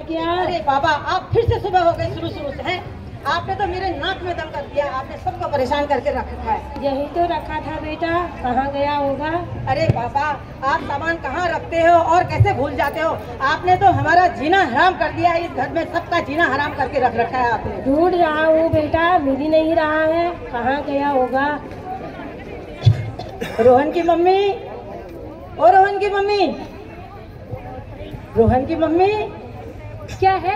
क्या? अरे बाबा, आप फिर से सुबह हो गई शुरू से हैं। आपने तो मेरे नाक में दम कर दिया, आपने सबको परेशान करके रखा है। यही तो रखा था बेटा, कहाँ गया होगा? अरे बाबा, आप सामान कहाँ रखते हो और कैसे भूल जाते हो? आपने तो हमारा जीना हराम कर दिया, इस घर में सबका जीना हराम करके रख रखा है आपने। ढूंढ रहा हूँ बेटा, मिल ही नहीं रहा है, कहाँ गया होगा? रोहन की मम्मी, ओ रोहन की मम्मी, रोहन की मम्मी। क्या है?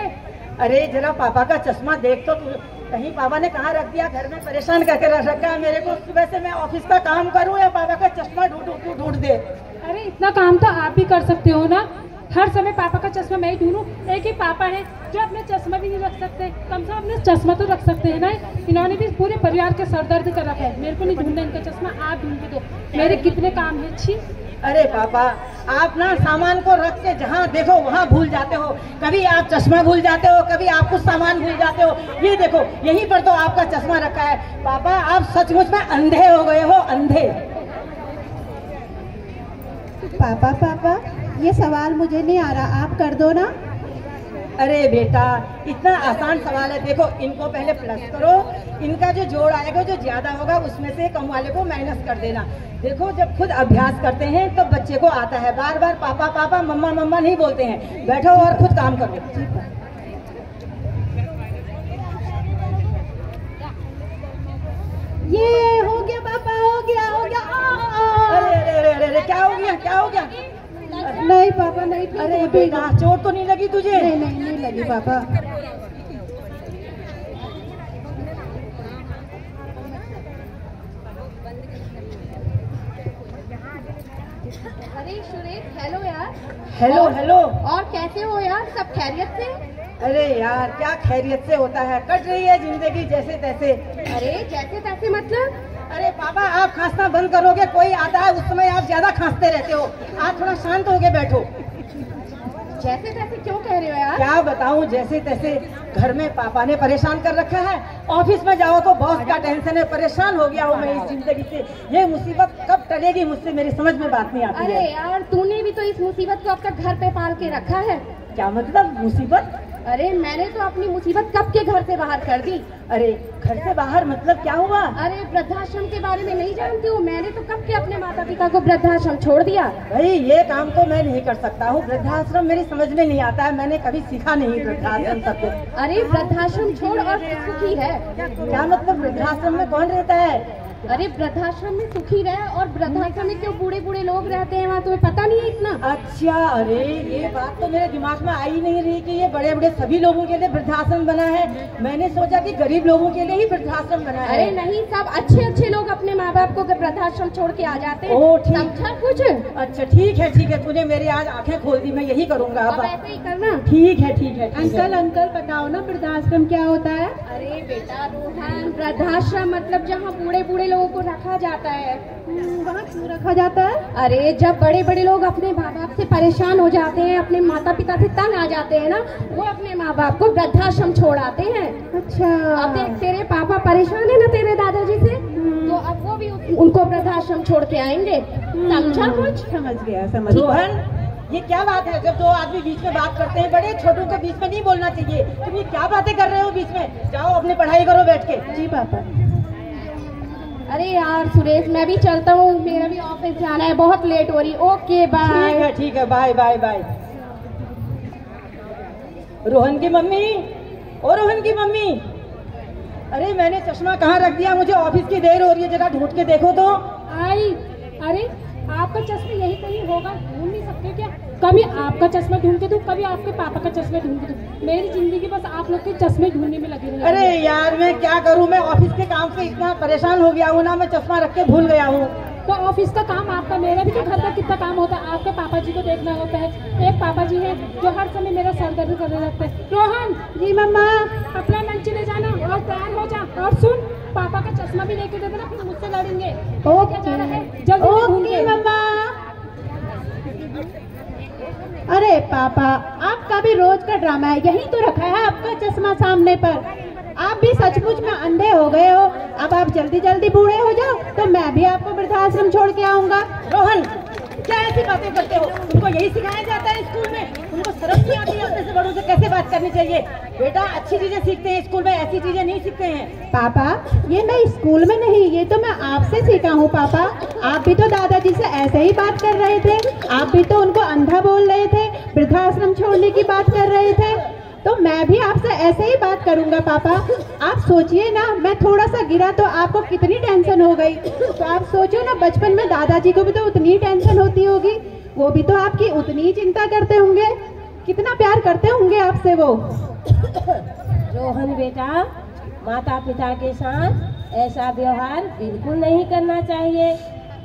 अरे जरा पापा का चश्मा देख तो, कहीं पापा ने कहाँ रख दिया? घर में परेशान करके रख रखा है मेरे को। सुबह से मैं ऑफिस का काम करूँ या पापा का चश्मा ढूंढ दे। अरे इतना काम तो आप भी कर सकते हो ना, हर समय पापा का चश्मा मैं ही ढूंढूं? एक ही पापा है जो अपने चश्मा भी नहीं रख सकते, कम से कम अपने चश्मा तो रख सकते हैं ना। इन्होंने भी पूरे परिवार के सरदर्द कर रखा है, मेरे को नहीं ढूंढना इनका चश्मा, आप ढूंढ के दो, मेरे कितने काम है। छी। अरे पापा, आप ना सामान को रख के जहाँ देखो वहाँ भूल जाते हो। कभी आप चश्मा भूल जाते हो, कभी आप कुछ सामान भूल जाते हो। ये देखो, यहीं पर तो आपका चश्मा रखा है। पापा, आप सचमुच में अंधे हो गए हो, अंधे। पापा, ये सवाल मुझे नहीं आ रहा, आप कर दो ना। अरे बेटा, इतना आसान सवाल है। देखो, इनको पहले प्लस करो, इनका जो जोड़ आएगा, जो ज्यादा होगा उसमें से कम वाले को माइनस कर देना। देखो, जब खुद अभ्यास करते हैं तो बच्चे को आता है। बार बार पापा पापा मम्मा मम्मा नहीं बोलते हैं। बैठो और खुद काम करो। ये हो गया पापा, हो गया। अरे अरे अरे अरे, क्या हो गया, क्या हो गया? नहीं पापा, नहीं। अरे बेटा, चोट तो नहीं लगी तुझे? नहीं लगी पापा। अरे सुरेश, हेलो यार। हेलो। और कैसे हो यार, सब खैरियत से? अरे यार, क्या खैरियत से होता है, कट रही है जिंदगी जैसे तैसे। अरे जैसे तैसे मतलब? अरे पापा, आप खांसना बंद करोगे? कोई आता है उस समय आप ज्यादा खांसते रहते हो। आप थोड़ा शांत होके बैठो। जैसे तैसे क्यों कह रहे हो यार? क्या बताऊं, जैसे तैसे। घर में पापा ने परेशान कर रखा है, ऑफिस में जाओ तो बॉस का टेंशन है। परेशान हो गया हूँ मैं इस जिंदगी से। ये मुसीबत कब टलेगी मुझसे, मेरी समझ में बात नहीं आती है। अरे यार, तूने भी तो इस मुसीबत को अब तक घर पे पाल के रखा है। क्या मतलब मुसीबत? अरे मैंने तो अपनी मुसीबत कब के घर से बाहर कर दी। अरे घर से बाहर मतलब क्या हुआ? अरे वृद्धाश्रम के बारे में नहीं जानती हूँ, मैंने तो कब के अपने माता पिता को वृद्धाश्रम छोड़ दिया। भाई, ये काम तो मैं नहीं कर सकता हूँ। वृद्धाश्रम मेरी समझ में नहीं आता है, मैंने कभी सीखा नहीं वृद्धाश्रम शब्द। अरे वृद्धाश्रम छोड़ और सुखी है। क्या मतलब? वृद्धाश्रम में कौन रहता है? अरे वृद्धाश्रम में सुखी रहे, और वृद्धाश्रम में क्यों बूढ़े बूढ़े लोग रहते हैं वहाँ, तुम्हें पता नहीं है इतना? अच्छा, अरे ये बात तो मेरे दिमाग में आई नहीं रही कि ये बड़े बड़े सभी लोगों के लिए वृद्धाश्रम बना है। मैंने सोचा कि गरीब लोगों के लिए ही वृद्धाश्रम बना है। अरे नहीं, सब अच्छे लोग अपने माँ बाप को वृद्धाश्रम छोड़ के आ जाते हैं। ओह ठीक। समझा कुछ? अच्छा ठीक है, तूने मेरी आज आंखें खोल दी, मैं यही करूँगा अब। ऐसे ही करना। ठीक है। अंकल बताओ ना, वृद्धाश्रम क्या होता है? अरे बेटा रोहन, वृद्धाश्रम मतलब जहाँ बूढ़े बूढ़े लोगों को रखा जाता है। वहाँ क्यों रखा जाता है? अरे जब बड़े बड़े लोग अपने माँ बाप से परेशान हो जाते हैं, अपने माता पिता से तंग आ जाते हैं ना, वो अपने माँ बाप को वृद्धाश्रम छोड़ आते हैं। अच्छा। अब देख, तेरे पापा परेशान है ना तेरे दादाजी से, तो अब वो भी उनको वृद्धाश्रम छोड़ के आएंगे। समझा कुछ? समझ गया। रोहन, ये क्या बात है? जब दो आदमी बीच में बात करते हैं, बड़े छोटों को बीच में नहीं बोलना चाहिए। तुम ये क्या बातें कर रहे हो बीच में? जाओ अपनी पढ़ाई करो बैठ के। जी पापा। अरे यार सुरेश, मैं भी चलता हूँ, मेरा भी ऑफिस जाना है, बहुत लेट हो रही। Okay bye. ठीक है, बाय। रोहन की मम्मी, ओ रोहन की मम्मी, अरे मैंने चश्मा कहाँ रख दिया? मुझे ऑफिस की देर हो रही है, जरा ढूंढ के देखो तो। अरे आपका चश्मा यही कहीं होगा, ढूंढ नहीं सकते क्या? कभी आपका चश्मा ढूंढ के दूं, कभी आपके पापा का चश्मा ढूंढ के दूं। मेरी जिंदगी बस आप लोग के चश्मे ढूंढने में लगी रही। अरे यार, मैं क्या करूं? मैं ऑफिस के काम से इतना परेशान हो गया हूँ ना, मैं चश्मा रख के भूल गया हूँ। तो ऑफिस का काम आपका, मेरा भी तो घर का कितना काम होता है। आपके पापा जी को देखना होता है। एक पापा जी है जो हर समय मेरा सर दर्द करने लगता है। रोहन। जी मम्मा। अपना लंच ले जाना और तैयार हो जा। और सुन, पापा का चश्मा भी लेके दे देना, फिर मुझसे लड़ेंगे। ओके मम्मा। अरे पापा, आपका भी रोज का ड्रामा है, यही तो रखा है आपका चश्मा सामने पर। आप भी सचमुच में अंधे हो गए हो। अब आप जल्दी जल्दी बूढ़े हो जाओ तो मैं भी आपको वृद्धाश्रम छोड़ के आऊंगा। रोहन, क्या ऐसी बातें करते हो? तुमको यही सिखाया जाता है स्कूल में? तुमको शर्म नहीं आती है अपने से बड़ों से कैसे बात करनी चाहिए? बेटा अच्छी चीजें सीखते हैं स्कूल में, ऐसी चीजें नहीं सीखते हैं। पापा ये मैं स्कूल में नहीं, ये तो मैं आपसे सीखा हूँ पापा। आप भी तो दादाजी से ऐसे ही बात कर रहे थे, आप भी तो उनको अंधा बोल रहे थे, वृद्धाश्रम छोड़ने की बात कर रहे थे, तो मैं भी आपसे ऐसे ही बात करूंगा पापा। आप सोचिए ना, मैं थोड़ा सा गिरा तो आपको कितनी टेंशन हो गई, तो आप सोचो ना बचपन में दादाजी को भी तो उतनी टेंशन होती होगी, वो भी तो आपकी उतनी ही चिंता करते होंगे, कितना प्यार करते होंगे आपसे वो। रोहन बेटा, माता पिता के साथ ऐसा व्यवहार बिल्कुल नहीं करना चाहिए।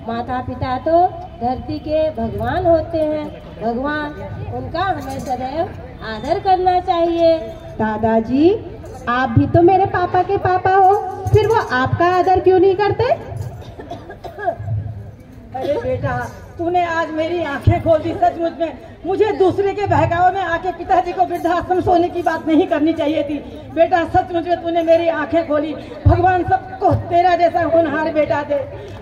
माता पिता तो धरती के भगवान होते हैं, भगवान, उनका हमें सदैव आदर करना चाहिए। दादाजी आप भी तो मेरे पापा के पापा हो, फिर वो आपका आदर क्यों नहीं करते? अरे बेटा, तूने आज मेरी आंखें खोल दी सचमुच में। मुझे दूसरे के बहकावे में आके पिताजी को वृद्धाश्रम सोने की बात नहीं करनी चाहिए थी। बेटा सचमुच में तूने मेरी आंखें खोली। भगवान सबको तेरा जैसा होनहार बेटा दे।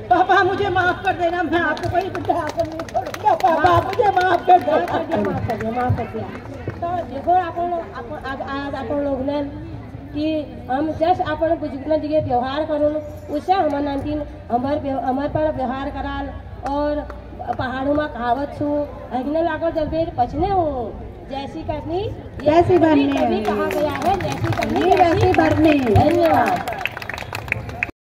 पापा मुझे माफ कर देना, मैं आपको कोई वृद्धाश्रम नहीं छोड़ूंगा। पापा मुझे माफ कर दो। माफ कर दिया। तो देखो आज अपन लोग ने कि हम जैसे अपन बुजुर्गों जी व्यवहार करूँ उससे हमारे पर व्यवहार कराल। और पहाड़ों में कहावत छू अग्नि लागो जल्दी पछने हूँ, जैसी करनी वैसी भरनी कभी कहा गया है, जैसी करनी वैसी भरनी। धन्यवाद।